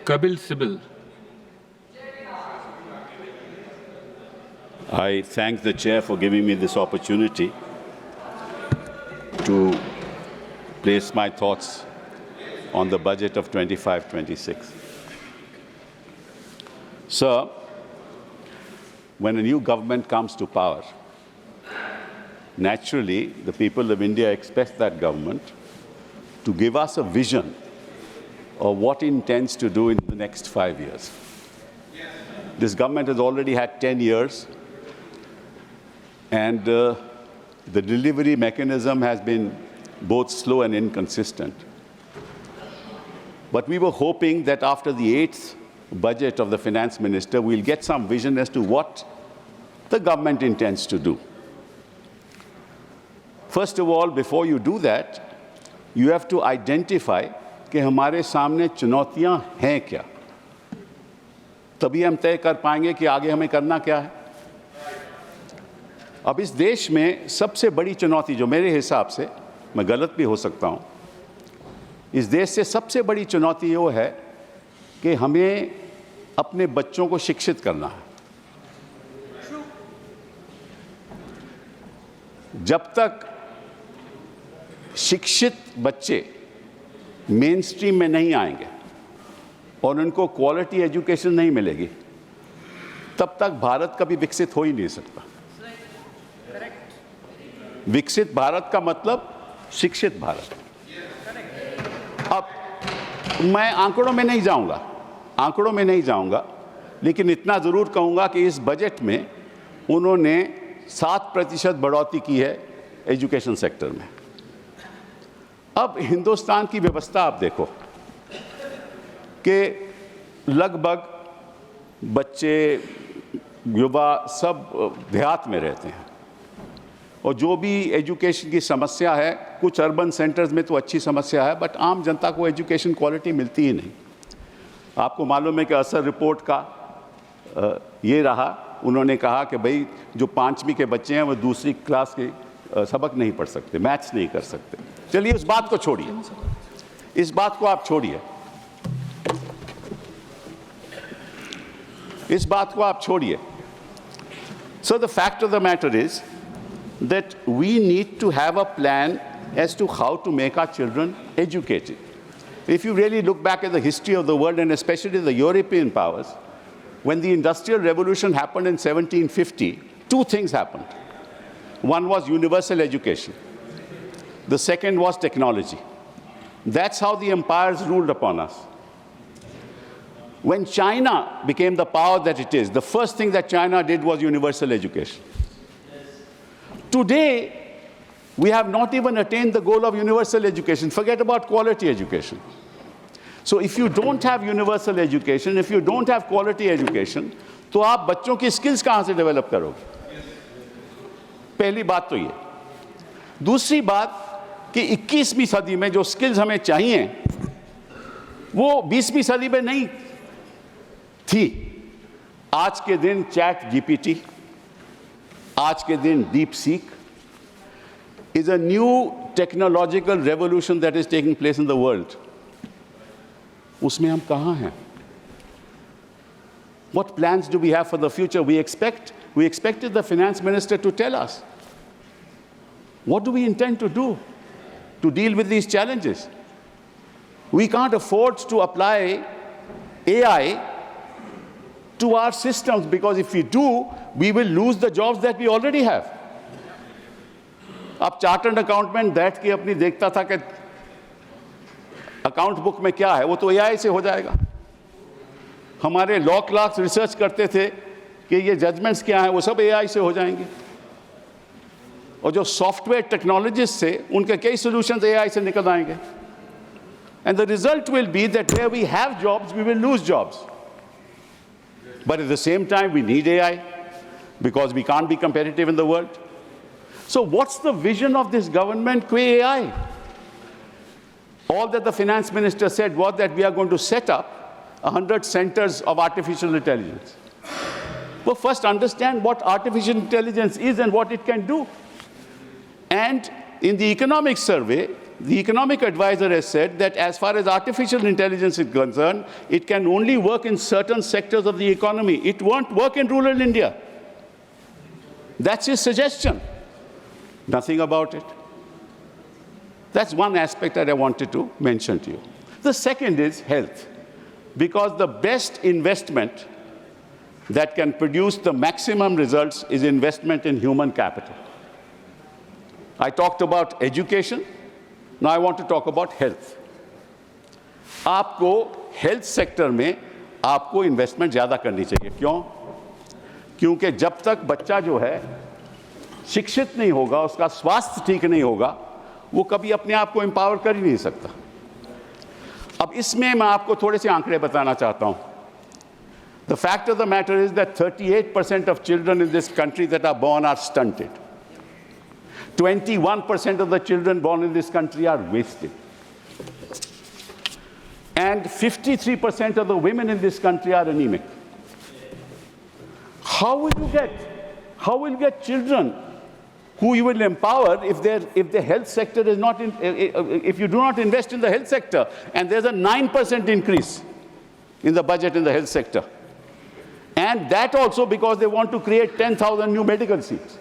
Kapil Sibal. I thank the Chair for giving me this opportunity to place my thoughts on the budget of 25-26. Sir, when a new government comes to power, naturally, the people of India expect that government to give us a vision of what it intends to do in the next 5 years. This government has already had 10 years, and the delivery mechanism has been both slow and inconsistent. But we were hoping that after the 8th budget of the finance minister, we'll get some vision as to what the government intends to do. First of all, before you do that, you have to identify कि हमारे सामने चुनौतियां हैं क्या, तभी हम तय कर पाएंगे कि आगे हमें करना क्या है। अब इस देश में सबसे बड़ी चुनौती, जो मेरे हिसाब से, मैं गलत भी हो सकता हूं, इस देश से सबसे बड़ी चुनौती वो है कि हमें अपने बच्चों को शिक्षित करना है। जब तक शिक्षित बच्चे मेन स्ट्रीम में नहीं आएंगे और उनको क्वालिटी एजुकेशन नहीं मिलेगी, तब तक भारत कभी विकसित हो ही नहीं सकता। विकसित भारत का मतलब शिक्षित भारत। अब मैं आंकड़ों में नहीं जाऊंगा, लेकिन इतना जरूर कहूंगा कि इस बजट में उन्होंने 7% बढ़ोतरी की है एजुकेशन सेक्टर में। अब हिंदुस्तान की व्यवस्था आप देखो कि लगभग बच्चे, युवा सब देहात में रहते हैं, और जो भी एजुकेशन की समस्या है, कुछ अर्बन सेंटर्स में तो अच्छी समस्या है, बट आम जनता को एजुकेशन क्वालिटी मिलती ही नहीं। आपको मालूम है कि असर रिपोर्ट का ये रहा, उन्होंने कहा कि भाई जो 5वीं के बच्चे हैं वो दूसरी क्लास के सबक नहीं पढ़ सकते, मैथ्स नहीं कर सकते। चलिए उस बात को छोड़िए, इस बात को आप छोड़िए, इस बात को आप छोड़िए। So the fact of the matter is that we need to have a plan as to how to make our children educated. If you really look back at the history of the world, and especially the European powers, when the Industrial Revolution happened in 1750, two things happened. One was universal education. The second was technology. That's how the empires ruled upon us. When China became the power that it is, the first thing that China did was universal education. Today, we have not even attained the goal of universal education. Forget about quality education. So if you don't have universal education, if you don't have quality education, तो आप बच्चों की skills कहाँ से develop करोगे? पहली बात तो ये। दूसरी बात कि 21वीं सदी में जो skills हमें चाहिए, वो 20वीं सदी में नहीं थी। आज के दिन चैट जीपीटी, आज के दिन deep seek is a new technological revolution that is taking place in the world. उसमें हम कहाँ हैं? What plans do we have for the future? We expected the finance minister to tell us. What do we intend to do to deal with these challenges? We can't afford to apply AI to our systems, because if we do, we will lose the jobs that we already have. अब chartered accountant बैठ के अपनी देखता था कि account book में क्या है, वो तो एआई से हो जाएगा। हमारे लॉ क्लर्क्स रिसर्च करते थे कि ये जजमेंट्स क्या हैं, वो सब एआई से हो जाएंगे। और जो सॉफ्टवेयर टेक्नोलॉजिस्ट थे, उनके कई सॉल्यूशंस एआई से निकल आएंगे। And the result will be that where we have jobs, we will lose jobs. But at the same time, we need AI because we can't be competitive in the world. So what's the vision of this government qua AI? All that the finance minister said was that we are going to set up 100 centers of artificial intelligence. Well, first understand what artificial intelligence is and what it can do. And in the economic survey, the economic advisor has said that as far as artificial intelligence is concerned, it can only work in certain sectors of the economy. It won't work in rural India. That's his suggestion. Nothing about it. That's one aspect that I wanted to mention to you. The second is health, because the best investment that can produce the maximum results is investment in human capital. I talked about education. Now I want to talk about health. आपको health sector में आपको investment ज़्यादा करनी चाहिए. क्यों? क्योंकि जब तक बच्चा जो है शिक्षित नहीं होगा, उसका स्वास्थ्य ठीक नहीं होगा, वो कभी अपने आप को empower कर ही नहीं सकता. अब इसमें मैं आपको थोड़े से आंकड़े बताना चाहता हूँ. The fact of the matter is that 38% of children in this country that are born are stunted. 21% of the children born in this country are wasted. And 53% of the women in this country are anemic. How will you get children who you will empower if the health sector is not if you do not invest in the health sector? And there's a 9% increase in the budget in the health sector. And that also because they want to create 10,000 new medical seats.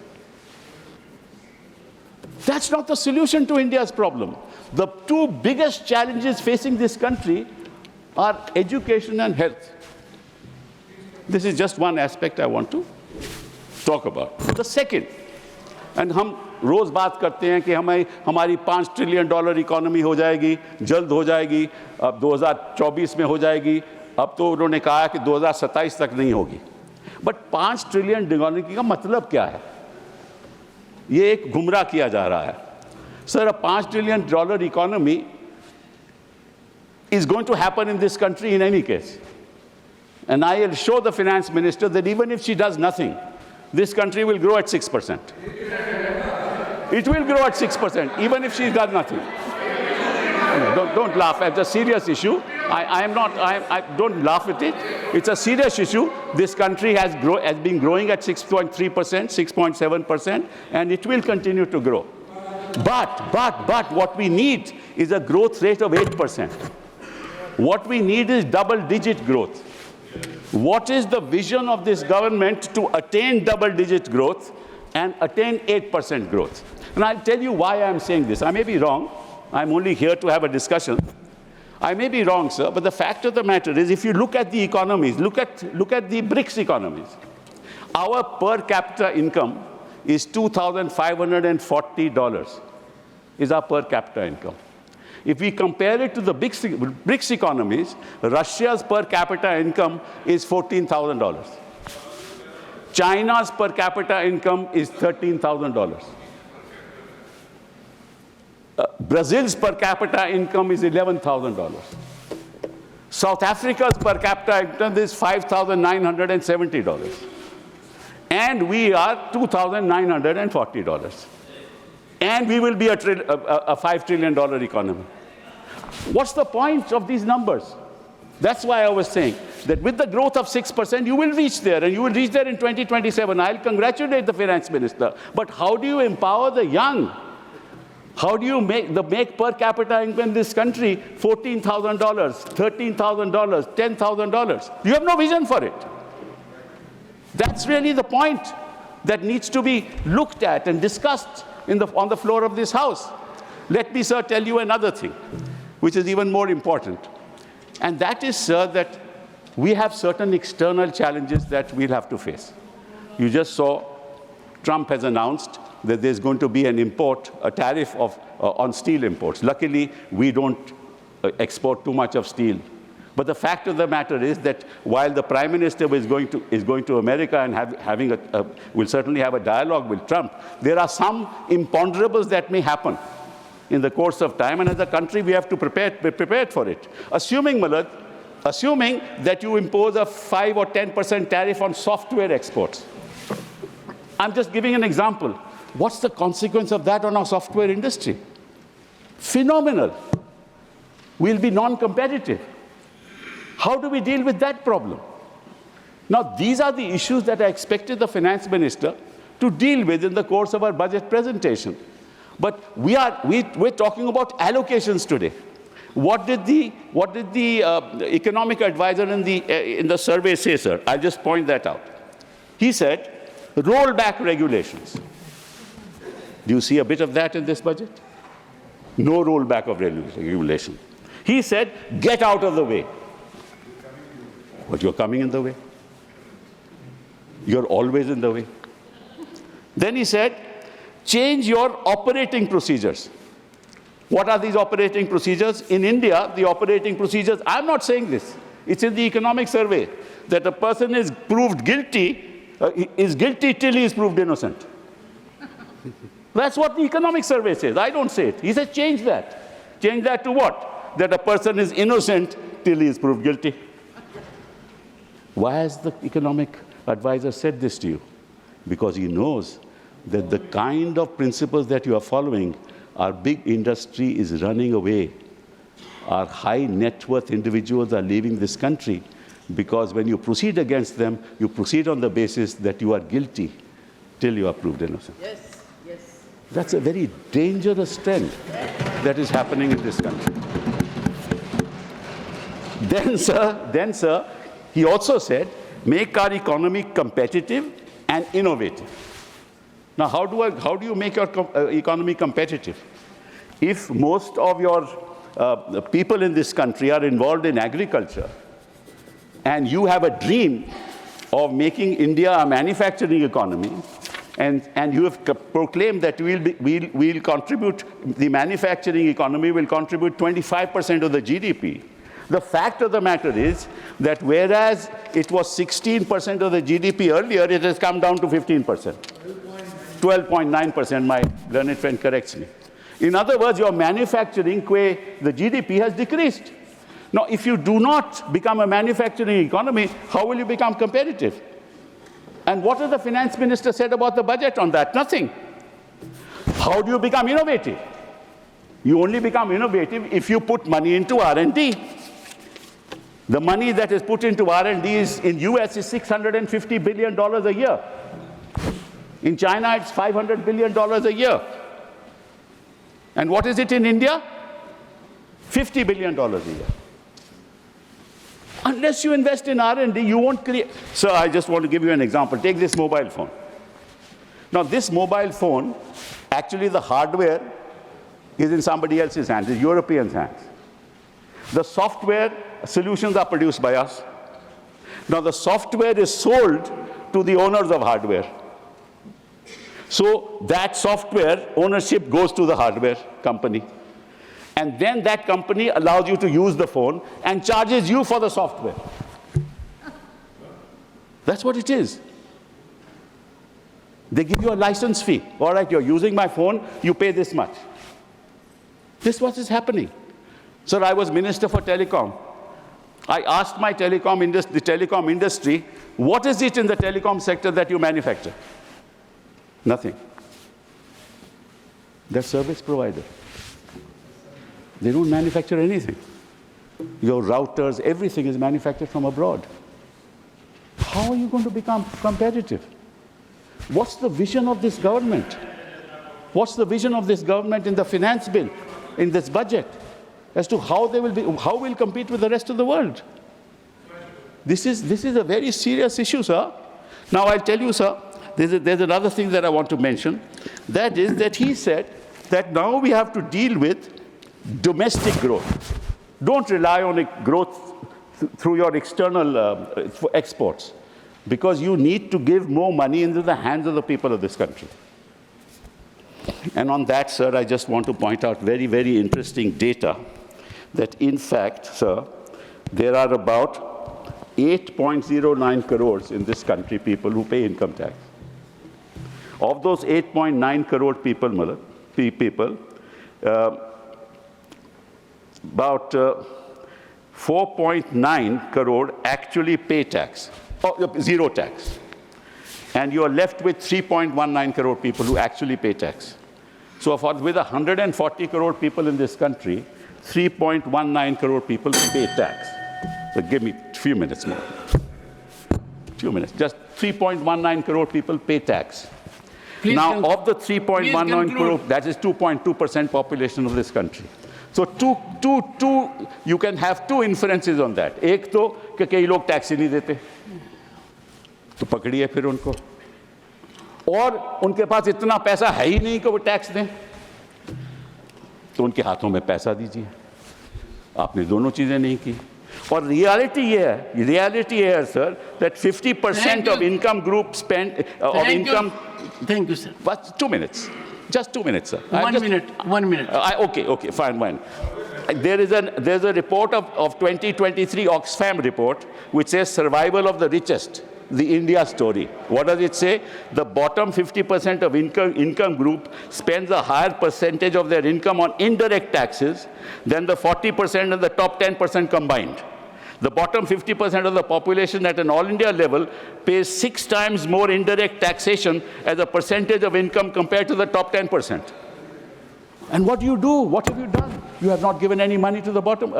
That's not the solution to India's problem. The two biggest challenges facing this country are education and health. This is just one aspect I want to talk about. The second, and हम रोज बात करते हैं कि हमारी $5 trillion economy हो जाएगी, जल्द हो जाएगी, अब 2024 में हो जाएगी, अब तो उन्होंने कहा कि 2027 तक नहीं होगी. बट 5 ट्रिलियन इकोनॉमी का मतलब क्या है? ये एक गुमराह किया जा रहा है. Sir, a $5 trillion economy is going to happen in this country in any case. And I will show the finance minister that even if she does nothing, this country will grow at 6%. It will grow at 6%, even if she does nothing. Don't laugh. It's a serious issue. Don't laugh at it. It's a serious issue. This country has been growing at 6.3%, 6.7%, and it will continue to grow. But what we need is a growth rate of 8%. What we need is double-digit growth. What is the vision of this government to attain double-digit growth and attain 8% growth? And I'll tell you why I'm saying this. I may be wrong. I'm only here to have a discussion. I may be wrong, sir, but the fact of the matter is, if you look at the economies, look at the BRICS economies, our per capita income is $2,540 is our per capita income. If we compare it to the BRICS economies, Russia's per capita income is $14,000. China's per capita income is $13,000. Brazil's per capita income is $11,000. South Africa's per capita income is $5,970. And we are $2,940. And we will be a $5 trillion economy. What's the point of these numbers? That's why I was saying that with the growth of 6%, you will reach there, and you will reach there in 2027. I'll congratulate the finance minister. But how do you empower the young? How do you make per capita income in this country $14,000, $13,000, $10,000? You have no vision for it. That's really the point that needs to be looked at and discussed on the floor of this House. Let me, sir, tell you another thing, which is even more important. And that is, sir, that we have certain external challenges that we'll have to face. You just saw Trump has announced that there's going to be a tariff on steel imports. Luckily, we don't export too much of steel. But the fact of the matter is that while the Prime Minister is going to America and will certainly have a dialogue with Trump, there are some imponderables that may happen in the course of time, and as a country we have to be prepared for it. Assuming that you impose a 5 or 10% tariff on software exports. I'm just giving an example. What's the consequence of that on our software industry? Phenomenal. We'll be non-competitive. How do we deal with that problem? Now, these are the issues that I expected the finance minister to deal with in the course of our budget presentation. But we're talking about allocations today. What did the economic advisor in the survey say, sir? I'll just point that out. He said, roll back regulations. Do you see a bit of that in this budget? No rollback of regulation. He said, get out of the way. But you're coming in the way. You're always in the way. Then he said, change your operating procedures. What are these operating procedures? In India, the operating procedures, I'm not saying this. It's in the economic survey that a person is proved guilty, is guilty till he is proved innocent. That's what the economic survey says. I don't say it. He says change that. Change that to what? That a person is innocent till he is proved guilty. Why has the economic advisor said this to you? Because he knows that the kind of principles that you are following, our big industry is running away. Our high net worth individuals are leaving this country because when you proceed against them, you proceed on the basis that you are guilty till you are proved innocent. Yes. That's a very dangerous trend that is happening in this country. Then, sir, he also said, make our economy competitive and innovative. Now, how do you make your economy competitive? If most of your people in this country are involved in agriculture, and you have a dream of making India a manufacturing economy, and you have proclaimed that we'll contribute, the manufacturing economy will contribute 25% of the GDP. The fact of the matter is that whereas it was 16% of the GDP earlier, it has come down to 15%. 12.9%, my learned friend corrects me. In other words, your manufacturing, the GDP has decreased. Now, if you do not become a manufacturing economy, how will you become competitive? And what has the finance minister said about the budget on that? Nothing. How do you become innovative? You only become innovative if you put money into R&D. The money that is put into R&D in US is $650 billion a year. In China, it's $500 billion a year. And what is it in India? $50 billion a year. Unless you invest in R&D, you won't create. Sir, I just want to give you an example. Take this mobile phone. Now, this mobile phone, actually the hardware is in somebody else's hands, it's Europeans' hands. The software solutions are produced by us. Now, the software is sold to the owners of hardware. So that software ownership goes to the hardware company. And then that company allows you to use the phone and charges you for the software. That's what it is. They give you a license fee. All right, you're using my phone, you pay this much. This is what is happening. Sir, I was Minister for Telecom. I asked my the telecom industry, what is it in the telecom sector that you manufacture? Nothing. They're service provider. They don't manufacture anything. Your routers, everything is manufactured from abroad. How are you going to become competitive? What's the vision of this government? What's the vision of this government in the finance bill, in this budget, as to how we'll compete with the rest of the world? This is a very serious issue, sir. Now, I'll tell you, sir, there's another thing that I want to mention. That is that he said that now we have to deal with domestic growth. Don't rely on growth through your external exports, because you need to give more money into the hands of the people of this country. And on that, sir, I just want to point out very, very interesting data that, in fact, sir, there are about 8.09 crores in this country people who pay income tax. Of those 8.9 crore people, about 4.9 crore actually pay tax, or zero tax. And you are left with 3.19 crore people who actually pay tax. So with 140 crore people in this country, 3.19 crore people pay tax. So give me a few minutes more. Few minutes. Just 3.19 crore people pay tax. Please now, conclude. of the 3.19 crore, that is 2.2% population of this country. So you can have two inferences on that. एक तो कि कई लोग tax ही नहीं देते, तो पकड़िए फिर उनको, और उनके पास इतना पैसा है ही नहीं कि वो टैक्स दें, तो उनके हाथों में पैसा दीजिए। आपने दोनों चीजें नहीं की। और रियलिटी ये है sir, that 50% of income group spend of income. Thank you, sir. But 2 minutes, just 2 minutes, sir. 1 minute. 1 minute. Okay, fine. There's a report of 2023 Oxfam report which says survival of the richest, the India story. What does it say? The bottom 50% of income group spends a higher percentage of their income on indirect taxes than the 40% and the top 10% combined. The bottom 50% of the population at an all-India level pays 6 times more indirect taxation as a percentage of income compared to the top 10%. And what do you do? What have you done? You have not given any money to the bottom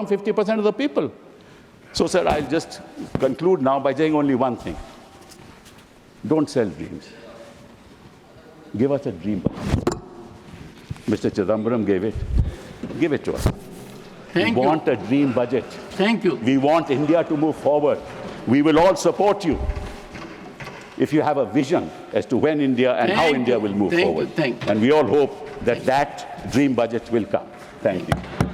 50% of the people. So, sir, I'll just conclude now by saying only one thing. Don't sell dreams. Give us a dream. Mr. Chidambaram gave it. Give it to us. Thank you. We want a dream budget. Thank you. We want India to move forward. We will all support you if you have a vision as to when India and how India will move forward. Thank you. And we all hope that that dream budget will come. Thank you.